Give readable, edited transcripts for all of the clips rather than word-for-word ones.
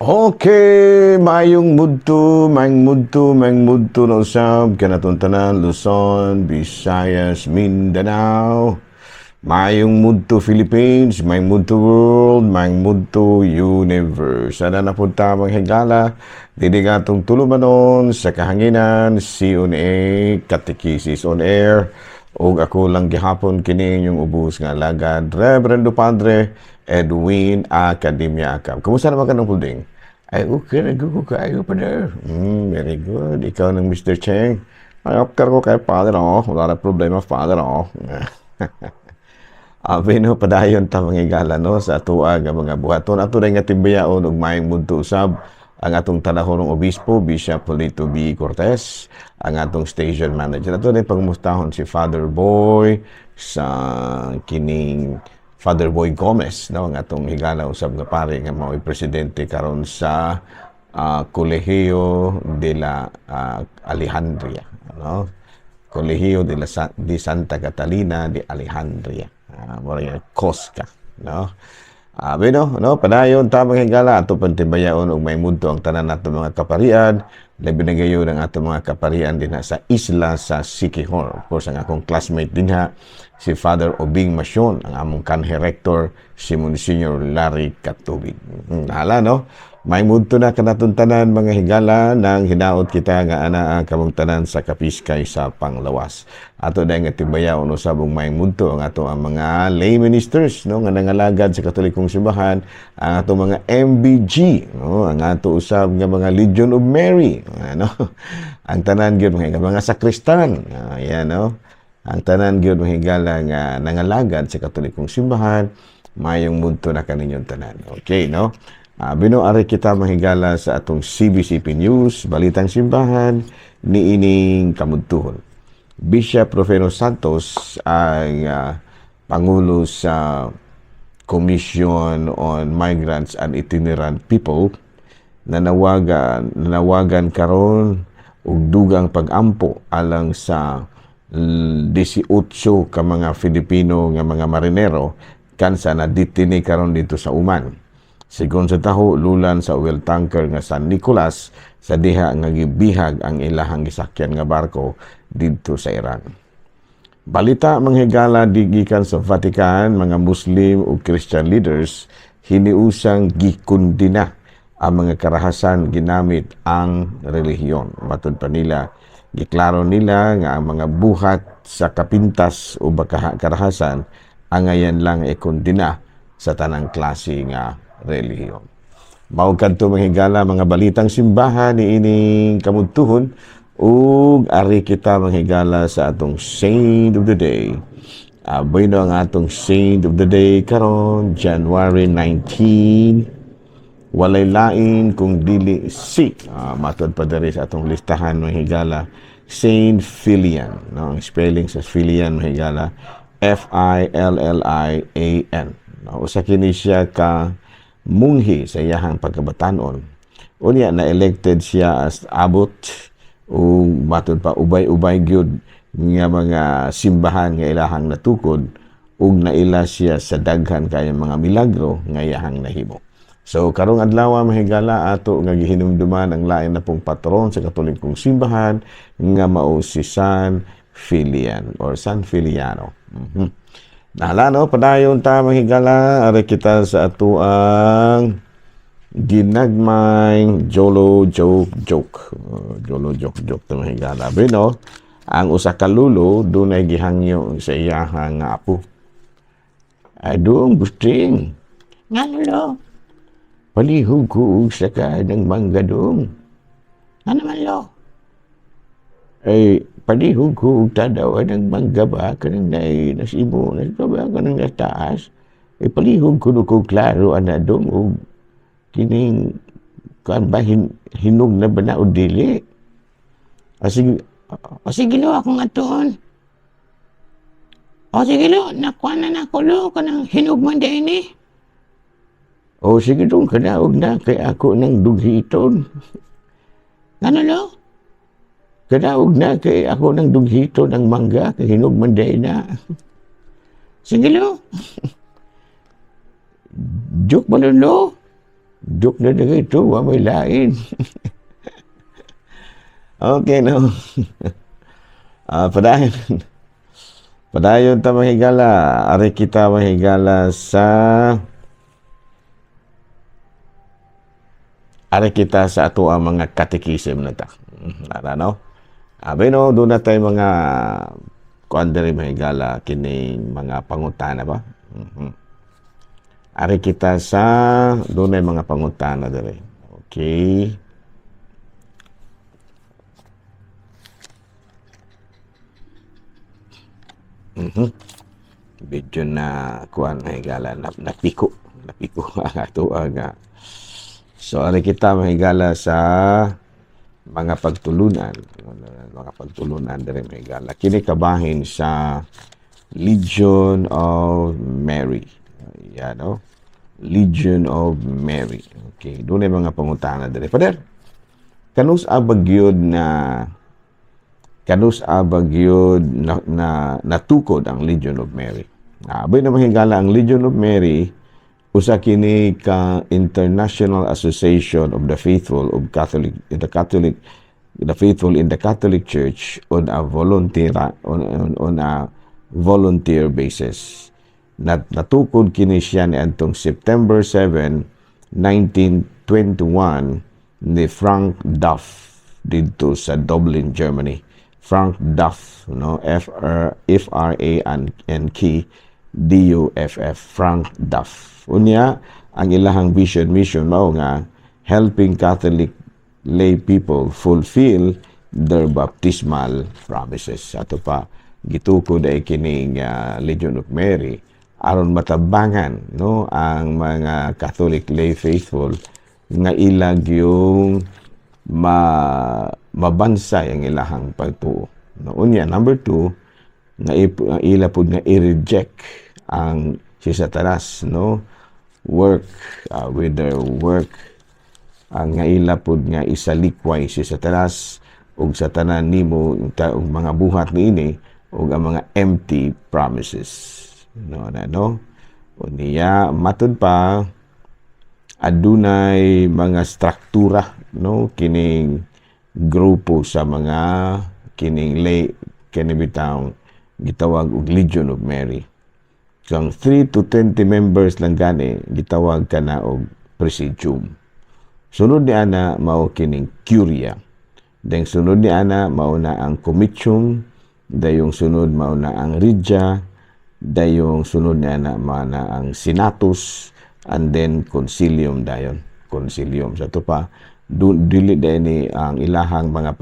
Okay, maayong mudto na usab kanatong tanan Luzon, Visayas, Mindanao. Maayong mudto Philippines, maayong mudto world, maayong mudto universe. Ana na pud ta mga higala, dili atong tulumanon sa kahanginan, CONA Catechesis on Air. Og ako lang gihapon kini yung ubos nga alagad, Reverendo Padre Edwin Academia Acab. Kumusta naman ka ng pulding? Ay, okay, nagkuko kayo pa there. Very good. Ikaw ng Mr. Cheng. Ay, after ko kay Father, oh. Wala na problema, Father, oh. No, padayon ta mga igala, no, sa atuag nga mga buhaton. Ato na nga timbayaon og maayong mudto usab ang atong talahorong obispo, Bishop Polito B. Cortez, ang atong station manager. Ato na pagmustahon si Father Boy sa kining Father Boy Gomez, no, ang atong higala usab nga pare nga mao'y presidente karon sa Colegio de la Alejandria, no? Colegio de Santa Catalina de Alejandria. Mora Cosca, no? No, padayon tamang higala ato pantimbayaon og may mudto ang tanan nato mga kaparian, labi na gayon ang ato mga kaparian dinha sa isla sa Siquijor. Of course, ang akong classmate dinha si Father Obing Masyon, ang among kanhe rector si Monsignor Larry Katubig. Hala, no? May mudto na kanatong tanan mga higala nang hinaot kita nga anaa kamong tanan sa kapiskay sa Panglawas. Ato dahil nga timbayaon usabong may mudto ang ato ang mga lay ministers, no, nga nangalagad sa Katolikong simbahan, ang ato mga MBG, no, ang ato usab nga mga Legion of Mary, ano, ang tanan gyud mga sakristan, ayan, no, ang tanan gyud mga higala nga nangalagad sa Katolikong simbahan, mayong mudto na kaninyong tanan. Okay, no? Binoari kita mahigala sa atong CBCP News, Balitang Simbahan, niining kamudtuhon. Bishop Rufino Santos ang Pangulo sa Commission on Migrants and Itinerant People nanawagan karon og dugang pag-ampo alang sa 18 ka mga Filipino nga mga marinero kansa na ditini karon dito sa Uman. Sigon sa taho, lulan sa oil tanker nga San Nicolas sa diha nga gibihag ang ilahang gisakyan nga barko didto sa Iran. Balita manghigala gikan sa Vatican, mga Muslim o Christian leaders hiniusang gikundina ang mga karahasan ginamit ang relihiyon. Matod pa nila, giklaro nila nga ang mga buhat sa kapintas o karahasan angayan lang ikundina sa tanang klase nga relihiyon. Mao kadto manghigala mga balitang simbahan niining kamudtuhon ug ari kita manghigala sa atong Saint of the Day. Bueno ang atong Saint of the Day karon January 19. Walay lain kung dili si matod pa diri sa atong listahan manghigala Saint Filian, no? Ang spelling sa Filian manghigala F-I-L-L-I-A-N. No? Usa kini siya ka munghi sa iyahang pagkabatanon. Unya na elected siya as abot o matod pa ubay-ubay gyud nga mga simbahan nga ilahang natukod ug naila siya sa daghan kay mga milagro nga iyahang nahimo. So karong adlaw mahigala ato nga gihinumduman ang lain na pong patron sa Katolikong simbahan nga mao si San Filian or San Filiano. Nahala, no, padayon ta mahigala ari kita sa ato ang ginagmay jolo joke ta mahigala. No, ang usa ka lulo dunay gihangyo sa iyahang apo. Adong busting. Nga lo. Palihog ko sa ka ng manggadong. Ano naman lo? Ay palihog ko tadaw ng manggaba kanang nasibo nasaba kanang taas palihog ko klaro ana dong og kining kan ba hinog na ba na o dili sige lo akong aton sige lo nakuha na nako lo kanang hinog man din eh sige dong kanaog na kay ako ng dughiton ano lo kanaog na kay ako ng dughito ng mangga kay hinog man day na. Sige lo. Joke ba lo? Joke na ito, may lain. Okay, no? Padayon. Padayon ta mahigala. Ari kita mahigala sa... Ari kita sa ato ang mga katekism na ta. No? Abay no, doon na tayo mga kuan diri mahigala kining mga pangutana ba? Ari kita sa doon ay mga pangutana diri. Okay. Medyo na kuan mahigala napiko ang ato ang so ari kita mahigala sa mga pagtulunan diri mahigala kini kabahin sa Legion of Mary. Yan, no? Legion of Mary. Okay, doon ay mga pangutana diri. Pader, kanus abagyod na natukod ang Legion of Mary. Abay na mahigala ang Legion of Mary usa kini ka International Association of the Faithful of the Faithful in the Catholic Church on a volunteer basis. Natukod kini siya ni antong September 7, 1921 ni Frank Duff dito sa Dublin, Germany. Frank Duff, no? F-R-A-N-K D-U-F-F, Frank Duff. Unya, ang ilahang mission mao nga helping Catholic lay people fulfill their baptismal promises. Ato pa, gitukod ay kining Legion of Mary aron matabangan, no, ang mga Catholic lay faithful nga ilag yung mabansay ang ilahang pagtuo. No, unya, number 2, nga ila pud nga i-reject ang si Satanas, no, with their work ang nga ila pud nga isalikway si Satanas ug sa tanan nimo ug mga buhat niini ug ang mga empty promises. No. Unya matud pa adunay mga struktura, no, kining grupo sa mga kining lay kini bitang gitawag og Legion of Mary. Kang 3 to 20 members lang gani gitawag kana og presidium. Sunod ni ana mao kining curia. Deng sunod ni ana mao na ang comitium, dayong sunod mao na ang regia, dayong sunod ni ana mao na ang senatus, and then concilium dayon. Concilium sa to pa dili ni ang ilahang mga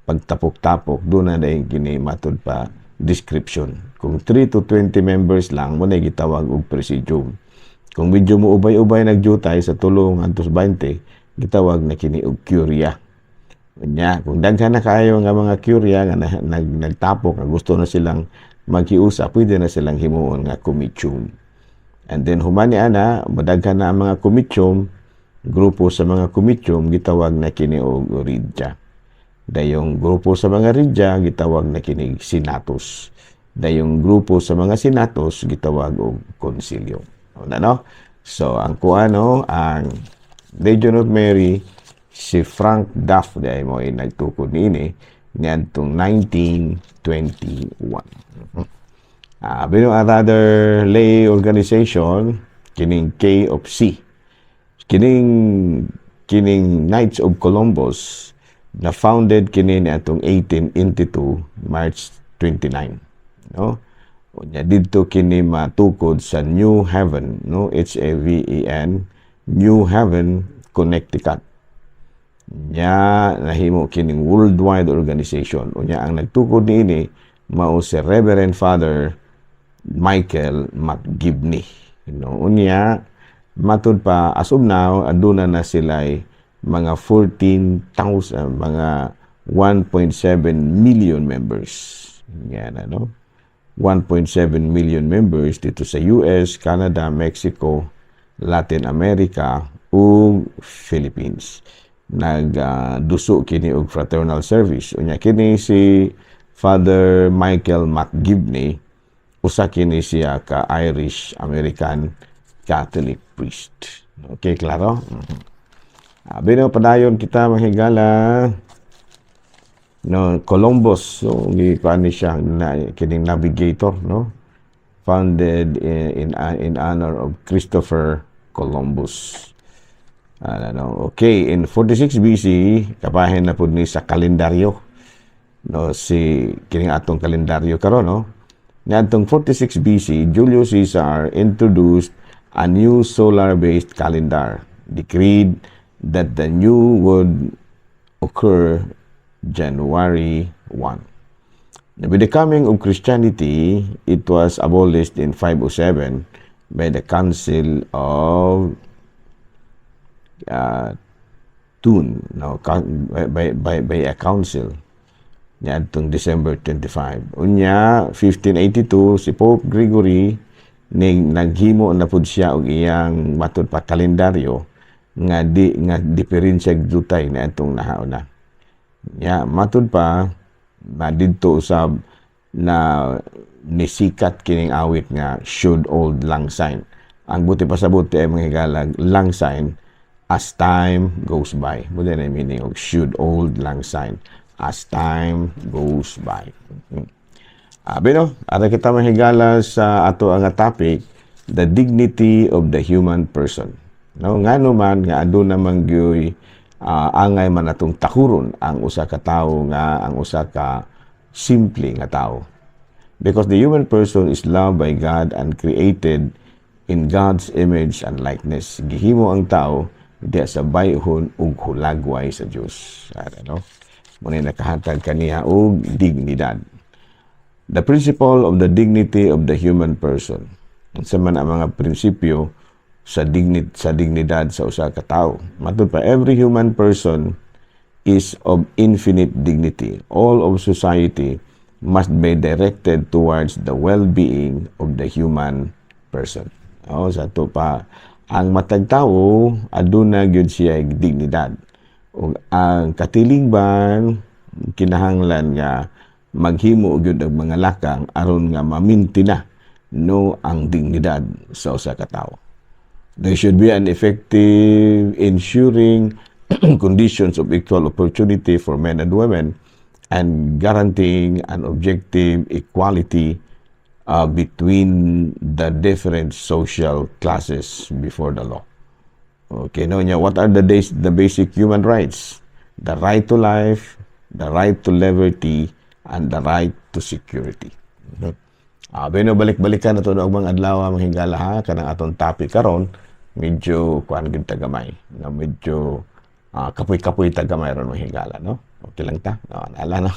pagtapok-tapok do na dayon kini matud pa description. Kung 3 to 20 members lang mo na gitawag og presidium. Kung medyo mo ubay-ubay nagjutay sa tulong antos 20, gitawag na kini og curia. Nya, kung daghan na kayo nga mga curia nga nagtapok nga gusto na silang magkiusa, pwede na silang himuon nga comitium. And then humani ana, madaghan na ang mga comitium, grupo sa mga comitium gitawag na kini og regia. Dayong grupo sa mga regia gitawag na kini senatus. Dayong grupo sa mga senatus gitawag og concilium. No? So, ang kuano, ang Legion of Mary, si Frank Duff, dahil mo ay nagtukod niini, niyantong 1921. Another lay organization, kining K of C. Kining Knights of Columbus, na founded kini atong 1882, March 29. No? Unya didto kini matukod sa New Haven, no, Haven, New Haven, Connecticut. Nya nahimo kining worldwide organization. Unya ang nagtukod niini mao si Reverend Father Michael McGibney. Unya matud pa as of now aduna na sila'y mga 14,000, mga 1.7 million members. Yan, 1.7 million members dito sa US, Canada, Mexico, Latin America, ug Philippines. Nagduso kini og fraternal service. Unya kini si Father Michael McGibney, usa kini siya ka Irish American Catholic priest. Okay, klaro? Abi no, padayon kita mahigala. No, Columbus, so gikuan ni siya kining navigator, no? Founded in honor of Christopher Columbus. Okay, in 46 BC, kapahin na pud ni sa kalendaryo. No, si kining atong kalendaryo karon, no? Niadtong 46 BC, Julius Caesar introduced a new solar-based calendar, decreed that the new would occur January 1. With the coming of Christianity, it was abolished in 507 by the Council of Thun, no, by a council niadtong December 25. Unya 1582 si Pope Gregory naghimo na pud siya og iyang matud pa kalendaryo nga diferensya dutay na atong nahauna. Ya, matud pa na didto usab na nisikat kining awit nga should old lang syne. Ang buti pasabot ay mga higalag lang syne as time goes by. Muna na meaning of should old lang syne as time goes by. Bino, ada kita mahigala sa ato ang topic, the dignity of the human person. No, ngano man nga aduna man gyoy angay man atong takuron ang usa ka tawo nga ang usa ka simple nga tawo. Because the human person is loved by God and created in God's image and likeness. Gihimo ang tao diya sa bayhon ug hulagway sa Dios. Ano? Muna nakahatag kaniya og dignidad. The principle of the dignity of the human person. Sa man ang mga prinsipyo sa dignidad sa usa ka tawo. Matud pa, every human person is of infinite dignity. All of society must be directed towards the well-being of the human person. Sa to pa, ang matag tawo aduna gyud siya dignidad. Ug ang katilingban kinahanglan nga maghimo gyud og mga lakang aron nga maminti na no ang dignidad sa usa ka tawo. There should be an effective ensuring conditions of equal opportunity for men and women and guaranteeing an objective equality between the different social classes before the law. Okay, no, what are the basic human rights? The right to life, the right to liberty, and the right to security. Bino, balik-balikan na ito na mga adlaw, mga hingala ha, kanang atong topic karon medyo kuan gid tagamay, na medyo kapoy-kapoy tagamay ron mga hingala, no? Okay lang ta? No, naala na.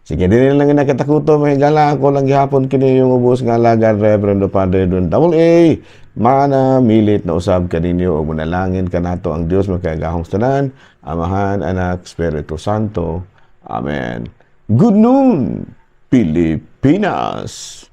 Sige, din lang nakatakuto mga hingala, ako lang gihapon kini yung ubos nga alagad Reverend Padre Don AA. Mana milit na usab kaninyo o manalangin kanato ang Dios makagahong tanan, Amahan, Anak, Espiritu Santo. Amen. Good noon, Pilipinas!